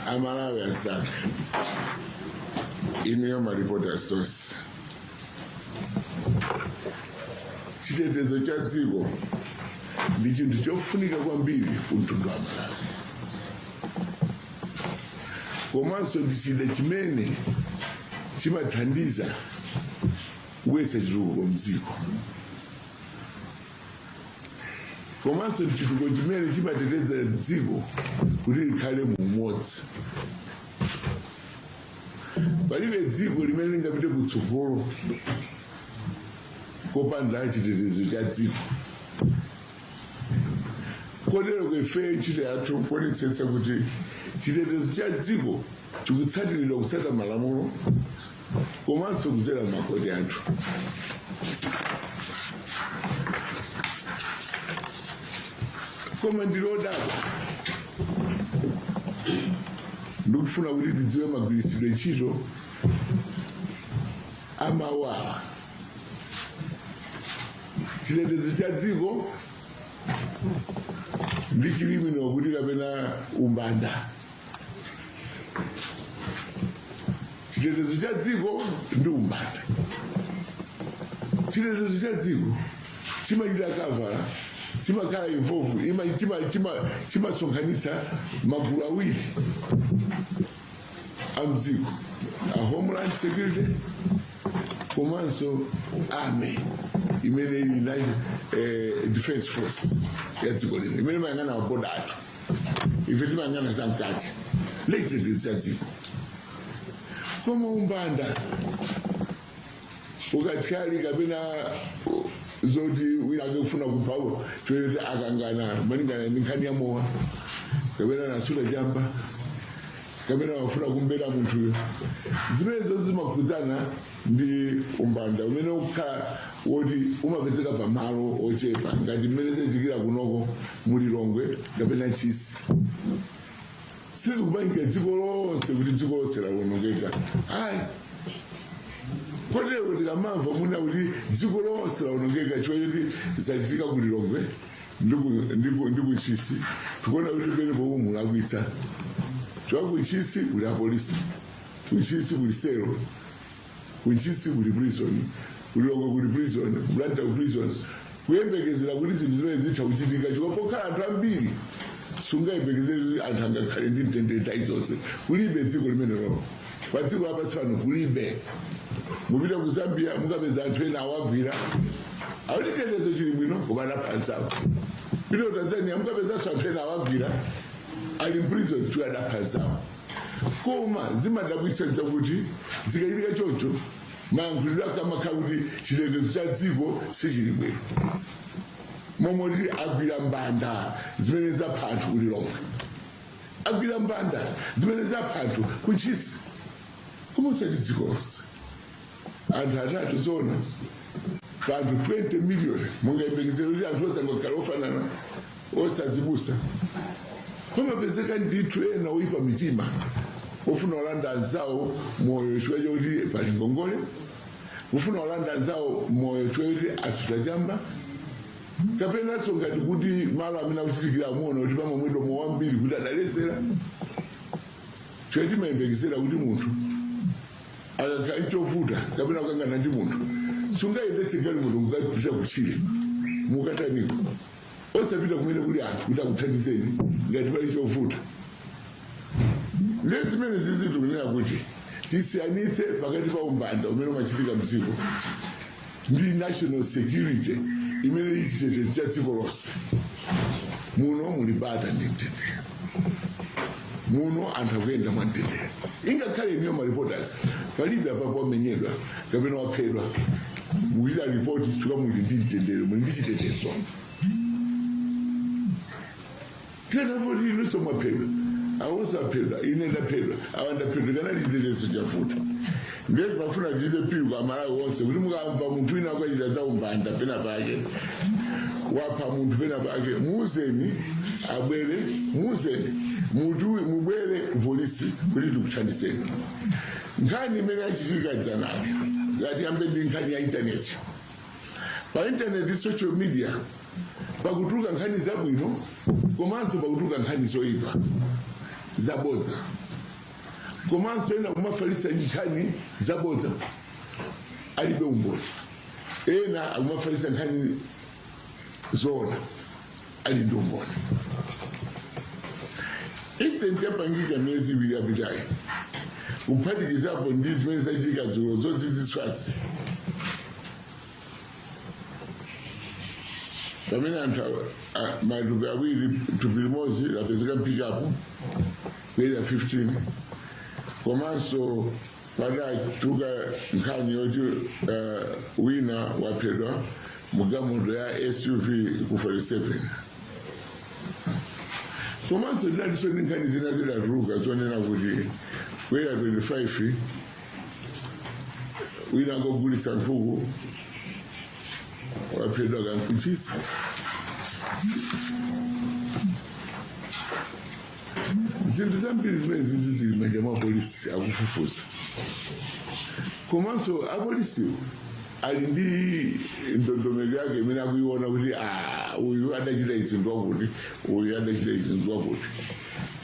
Amalawi asana. Ine maripota stores. Chitetezo cha dziko ndi chinthu chofunika kwambiri kumtundu wa Malawi. Komanso ndi chida chimene chimathandiza kuwesa chitukuko mdziko. Komanso ndi chitukuko chimene chimateteza dziko kuti likhale mu umodzi. Palibe dziko limene lingapite kutsogolo kopanda chitetezo cha dziko. Kotero kwefe ntchito yathu kuonetsetsa kuti chitetezo cha dziko chikutsatiridwa kutsata malamulo komanso kudzera makoti athu. Koma ndilodaba ndikufuna kuti tidziwe magwiritsidwe ntchito amawawa. Chitetezo cha dziko ndi criminal kuti kapena umbanda. Chitetezo cha dziko ndi umbanda. Chitetezo cha dziko chimachita kavala, chimakhala involve, chimasonkhanitsa magulu awiri amdziko, a homeland security komanso army imene ili defense force ya dziko lino imene mayang'ana maboda athu. Ife timayang'ana zamkati lechitetezo cha dziko. Koma umbanda ukatyali kapena zoti winake kufuna kuphawo choyoti akangana malingana ndi nkhani ya mowa kapena nasula chamba kapena wafuna kumbera munthuyo, zimenezo zimakhudzana ndi umbanda umene ukhala woti umapezeka pamalo ochepa ngati mmene sechikira kunoko mulilongwe kapena Chisi. Sizikupangira dziko lonse kuti dziko lonse lawonongeka. Ayi, kotero tikamamva muna kuti dziko lonse lawonongeka choyoti zachitika kulilongwe ndi kuchisi, tikuona kuti pene pomwe mulakwitsa. Chwa kuchisi kuli apolisi, kuchisi kuli selo, kuchisi kuli prison, kulilongwe kuli prison, kulanda ku prison. Kuyembekezera kuti zinthu zimene zitha kuchitika chikapokhala anthu ambiri. Sungayembekezera anthu angakhale ndi mtendere izonse. Kulibe dziko limenelo. Pa dziko lapansi pano kulibe. Mupita ku Zambia mukapeza anthu ena awagwira. Awuli chitetezo chili bwino koma anaphansawo. Pita ku Tanzania mukapeza anthu ena awagwira ali prison tu anaphansawo. Koma zimadabwitsa kuti zikachitika choncho mayankhulidwe akamakhala kuti chitetezo cha dziko sichili bwino. Momoti agwira mbanda zimene zapha anthu kulilongwe, agwira mbanda zimene zapha anthu kuchisi. Koma usati dziko lonse anthu atatu zona pa anthu 20 million mungayembekezera kuti anthu osangokhala ofanana osazibusa. Pamapezeka ndithu ena oyipa mitima ofuna olanda anzawo moyo chifukwa choti pali ngongole, ufuna olanda anzawo moyo chifukwa choti asuta chamba, kapena songati kuti malo amene akuchitikira amuona kuti pamamwedo mowambiri kuti adalesera. Choti mayembekezera kuti munthu akakhala chovuta kapena kukangana ndi munthu sungayendetse galimoto mukapita kuchire mukataniko osapita kumene kuli anthu kuti akuthandizeni ngati pali chovuta. Lezi zimene zizitukunena kuti tisiyanitse pakati pa umbanda umene umachitika mdziko ndi national security imene ili chitetezo cha dziko lonse. Muno muli bata ndi mtendere, muno anthu akuyenda mwa mtendere. Ingakhale niyo mareporters palibe apapo wamenyedwa kapena waphedwa mukuchita ripoti chifukwa muli ndi mtendere, muli ndi chitetezo. Kana voti inonso mwaphedwa awosaphedwa ine ndaphedwa awandaphedwa kana chitetezo chafuta. Ndiye pafuna tichite pilu kwa Malawi wonse kuti mukamva munthu wina akachita za umbanda pena pake wapha munthu pena pake muuzeni abwere, muuzeni mubwere polisi kuti tikuthandizeni. Nkhani imene yachitika dzanali ngati yambe ndi nkhani ya internet. Pa internet social media pakutuluka nkhani zabwino komanso pakutuluka nkhani zoyipa zabodza. komanso ena kumafalisa nkhani zabodza alibe umboni ena akumafalisa nkhani zona ali ndi umboni instant yapangika miezi ibiri yapitayo kuphatikizapo ndi zimene zachitika dzulo zoziziswasi pamene anthu matupi awiri tupi limodzi lapezeka mpikapo kwera 15 komanso padatuka nkhani yoti wina waphedwa mugamoto ya SUV ku 47 komanso ndinatiso ndi nkhani zina zidatuluka zonena kuti kwera 25 wina akogulitsa nkhuku waphedwa kankuchisi zinthu zambiri zimene zizi zili manja mwa polisi akufufuza komanso apolisiwo ali ndi ndondomeko yake imene akuiona kuti uyu adachita izinthu wakuti uyu adachita izinthu wakuti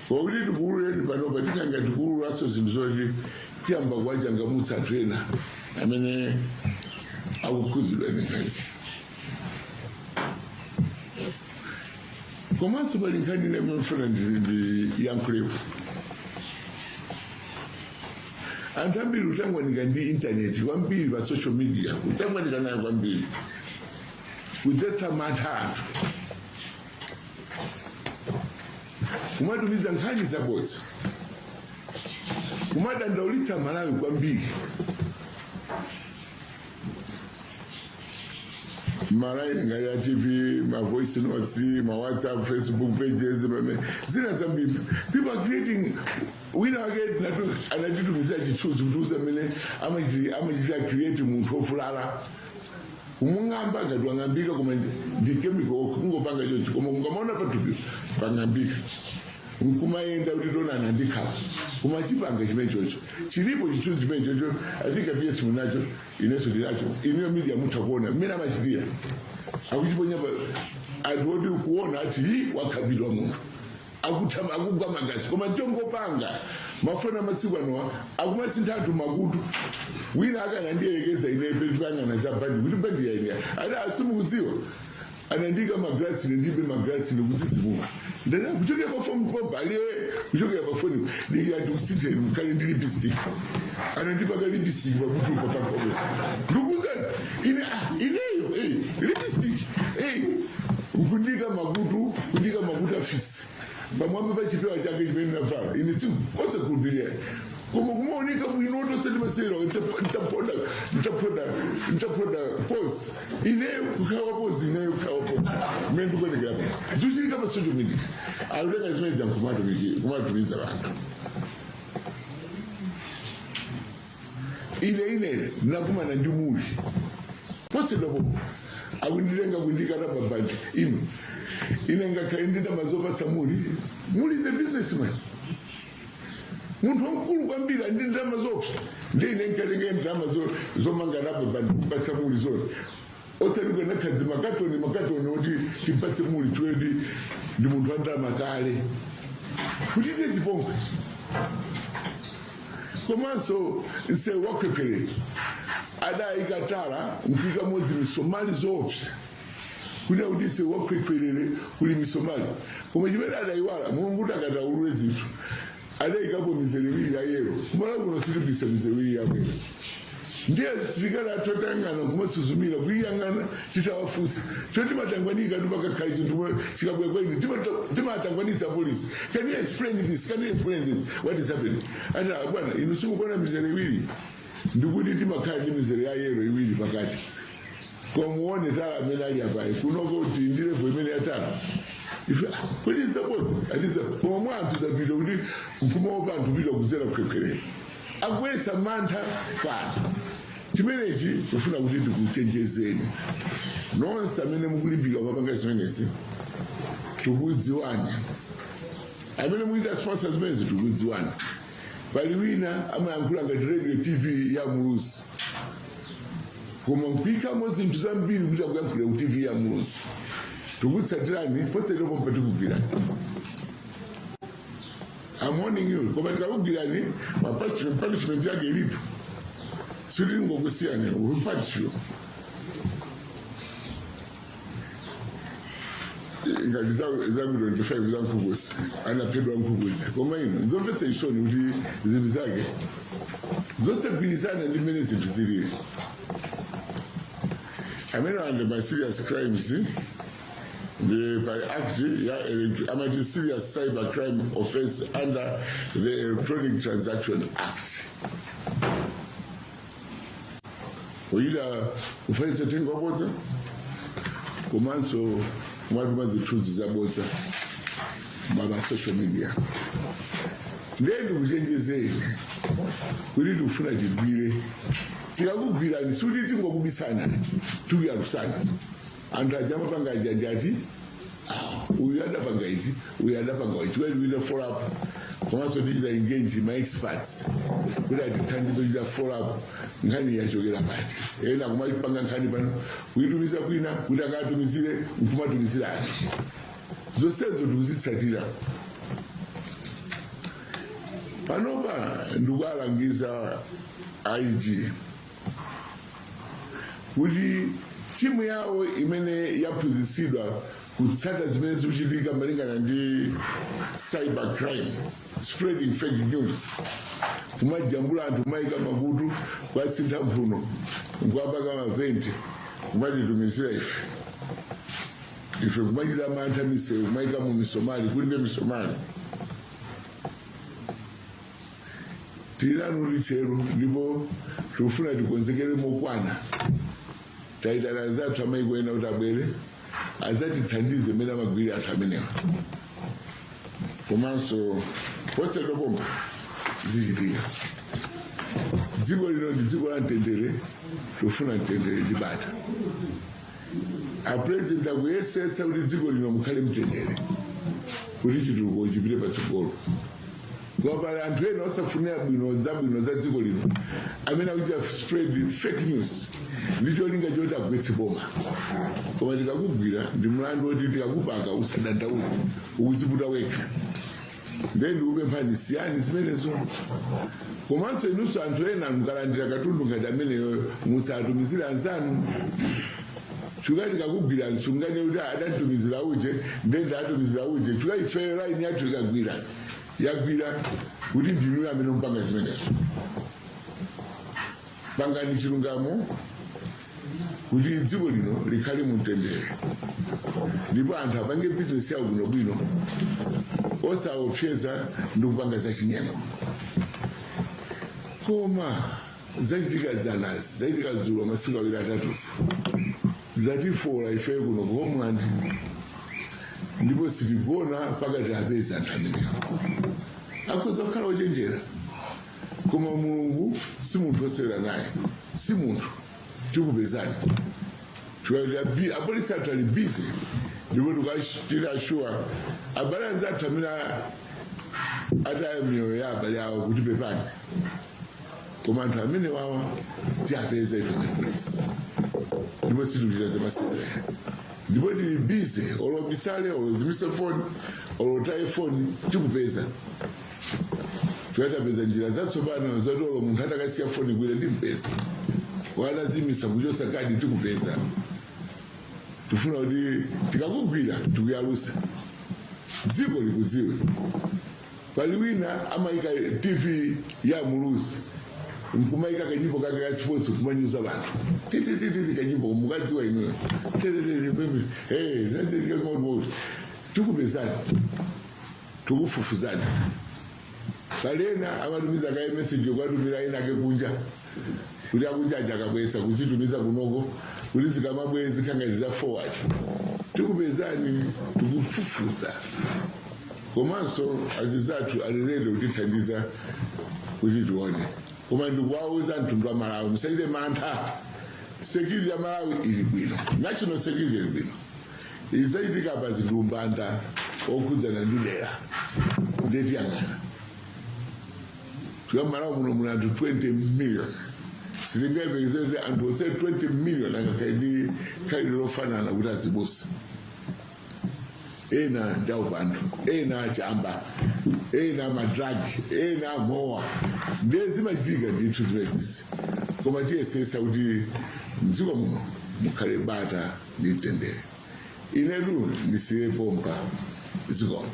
kwakuti tikululeni panopa tikanga tikululaso zinthu zoti tiyamba kuwachangamutsa anthu ena amene akukhuzidwa nkhani komanso pali nkhani imene mfuna ndiyankhulepo anthu ambiri kutangwanika ndi intaneti kwambiri pa social media kutangwanika nayo kwambiri kudzetsa mantha anthu kumatumiza nkhani zabodza kumadandaulitsa Malawi kwambiri Malawi ngati ya TV, my voice notes, my WhatsApp, Facebook pages, zina zambiri. People are creating wina wake anatitumiza chichuzi kuti usamene amachita create munthu ofulala kumung'amba ngati wang'ambika koma ndi chemical kungopanga chonchi koma ungamaona patupi pang'ambika nkumayenda kuti tonana ndikhala koma chipanga chimene chocho chilipo chichuzi chimene chocho I think apps munacho ineso ndinacho iniyo media mutha kuona mmene amachitira akuchiponya anthu oti kuona ati wakhabidwa munthu akugwa magazi koma chongopanga mafona masiku anowa akumasintha anthu makutu wina akanandiyelekeza inepe tipangana za bandi kuti bandi yaine ada asimukudziwa anandika magrasi ndibe magrasi nokutizimuka ndana kuchokera pa phone bomba aliye kuchokera pa phone ndiyati usithe mkhale ndi lipstick anandipa ka lipstick pakutu papakobe ndukuzana ineyo lipstick kundika makutu afisi pamwamba pachipewa chake chimene navala ine sikoza kurubiria koma kumaoneka bwino otoseti masera ntapoda pose ineyo kukhawa pose ineyo kukhawa pose mmene ndikuonekera pa zichitika pa social media aluleka zimene kumatumiza vanthu ine nakumana ndi muli posedwapo akundilenga kundikana pabandi ine ngakhale ndina mazopatsa muli is a businessman munthu wamkulu kwambiri andi ndalama zopsa ndine nkalenga ndalama zomangana pabandi kupatsa muli zona osaluka nakhadzi makatoni oti tipatse muli twedi ndi munthu wa ndalama kale kuti ize chipongwe komanso nse wakhwepherera adayikatala mpika modzi misomali zopsa kuna udise wakhwepherere kuli misomali koma chimene adayiwala mulungu akataulule zinthu adayikapo mizere ibiri ya yero kumala kuno silipisa mizere ibiri yabwino ndiye silikali atotangana kumasuzumira kuyiyang'ana titawafusa choti matangwanika tupakakhale chinthu chikabwekweni timatangwanisa polisi can you explain this what is happening ati bwana inu simukona mizere ibiri ndikuti timakhala ndi mizere ya yero iwiri pakati komuone tala amene ali apayi kunoko kuti ndilevo imene yatala kuti isapoti atiza pomwe anthu zapita kuti nkumaopa anthu pita kudzera kukhwepherera akubweretsa mantha pa anthu chimenechi kufuna kuti tikuchenjezeni nonse amene mukulimbika mapanga zimenezi tikudziwana amene mukuita sponsor zimenezi tikudziwana pali wina amayankhula ngati radio TV ya Muluzi koma mpikamo zinthu zambiri kuti akuyankhule ku TV ya Muluzi tikutsatirani potserepo patikugwirani I'm warning you. Koma ndikakugwirani punishment yake ilipo. Siri ngokusiyana we punish you. Zangu 25 zangu kugosi. Anapedwa nkugosi. Koma ino nzopetsa ishoni kuti zinthu zake. Zote gwirizana ndi mmene zinthu zilili. Amene under my serious crimes, by act, I'm a serious cyber crime offense under the Electronic Transaction Act. Oida ufanye tengo boza, kumanso mwalimu zituzi za boza, mama social media. Ndendo kujenjeze, kulidi ufuna jibire. Tikakugwira ni sudi tingokubisana tuyarusana andajama panga janjati uyada panga izi uyada panga izi when we follow up kama so digital engage my experts kuda ditandizo ida follow up ngani yachokera pati ena kumali panga ngani pano uyitumisa kwina kuda ngatumizire ukumatumizira zosezo tukuzitsatira panopa ndikualangiza IG kuti timu yawo imene yaphunzitsidwa kutsata zimene zikuchitika malingana ndi cyber crime, spreading fake news, kumajambula anthu kumayika makutu kwasintha mphuno nkwapaka mapente kumatitumizira ife kumachita mantha misewu kumayika mu misomali kulibe misomali tiranu lichero ndipo tufuna tikonzekere mokwana taitana zathu amayikwena kuti abwere azatithandize mmene amagwira anthu amenewa komanso posedwa pomwe zichitika dziko lino ndi dziko la mtendere tofuna mtendere ndi bata apresident akuyesesa kuti dziko lino mukhale mtendere kuti chitukuko chipite patsogolo ngoba anthu ena osafunira bwino za dziko lino amene akuchita spread fake news ndicho linga choti agwetse boma koma tikakugwira ndi mlandu woti tikakupaka usadandaule ukuziputa wekha then upemphani siyani zimenezo komanso inunso anthu ena mukalandira katundu ngati ameneyo musatumizira anzanu chukati kakugwira sungane kuti adantumizira uje ndenda atumizira uje chukaifeyo line yathu ikagwira yagwira kuti ndinu amene mpanga zimenezo pangani chilungamo kuti dziko lino likhale mumtendere ndipo anthu apange business yawo bwinobwino osaopseza ndikupanga zachinyengo koma zachitika dzanazi zachitika dzulo masiku awiri atatuzi zatifola ifeyo kuno ku homeland ndipo sitigona pakati apeza anthu amenewa akhoza kukhala ochenjera koma mulungu si munthu osewera naye si munthu tikupezani apolisi athu ali busy ndipo tikachita sure abale anzathu amene ataya miyoyo ya abale awo kuti pepani koma anthu amene wawa tiapeza ife apolisi ndipo situchita zamasewera ndipo tili busy olobisale olozimise foni olotaye foni tikupeza tikatapeza njira zatsopano zoti olo munthu atakasiya foni kwira ndimpeza walazimisa kuchosa kadi tikupeza tufuna kuti tikakugwira tikuyalusa dziko likudziwe pali wina amayika TV ya Muluzi nkumayika kanyimbo kake ka sports kumanyuza bantu titi kanyimbo mukadziwa ino zadzitika ngombo tikupezani tukufufuzani kalena amatumiza ka message kwatumira ina ke kunja kuti akunjaja akabwesa kuchitumiza kunoko kuti zikamabwezi kangaliza forward tikupezani tukufufuza komanso azizathu alilele kutithandiza kuti tione koma ndikuwauza mtundu wa Malawi musaite mantha security ya Malawi ili bwino national security ili bwino izachitika pa zilumbanda okhudzana ndi dera ndeti yang'ana Malawi muno muna anthu 20 million silingayipekeze kuti anthu ose 20 million akakaidi khalidwe lofanana kuti azibusa ena njaupandu ena chamba ena madragi ena mowa ndezi machitika ndithu zimesisi koma tiyesesa kuti mdziko muno mukhale bata ndi mtendere. Inetu ndisiyepo mpa zikomo.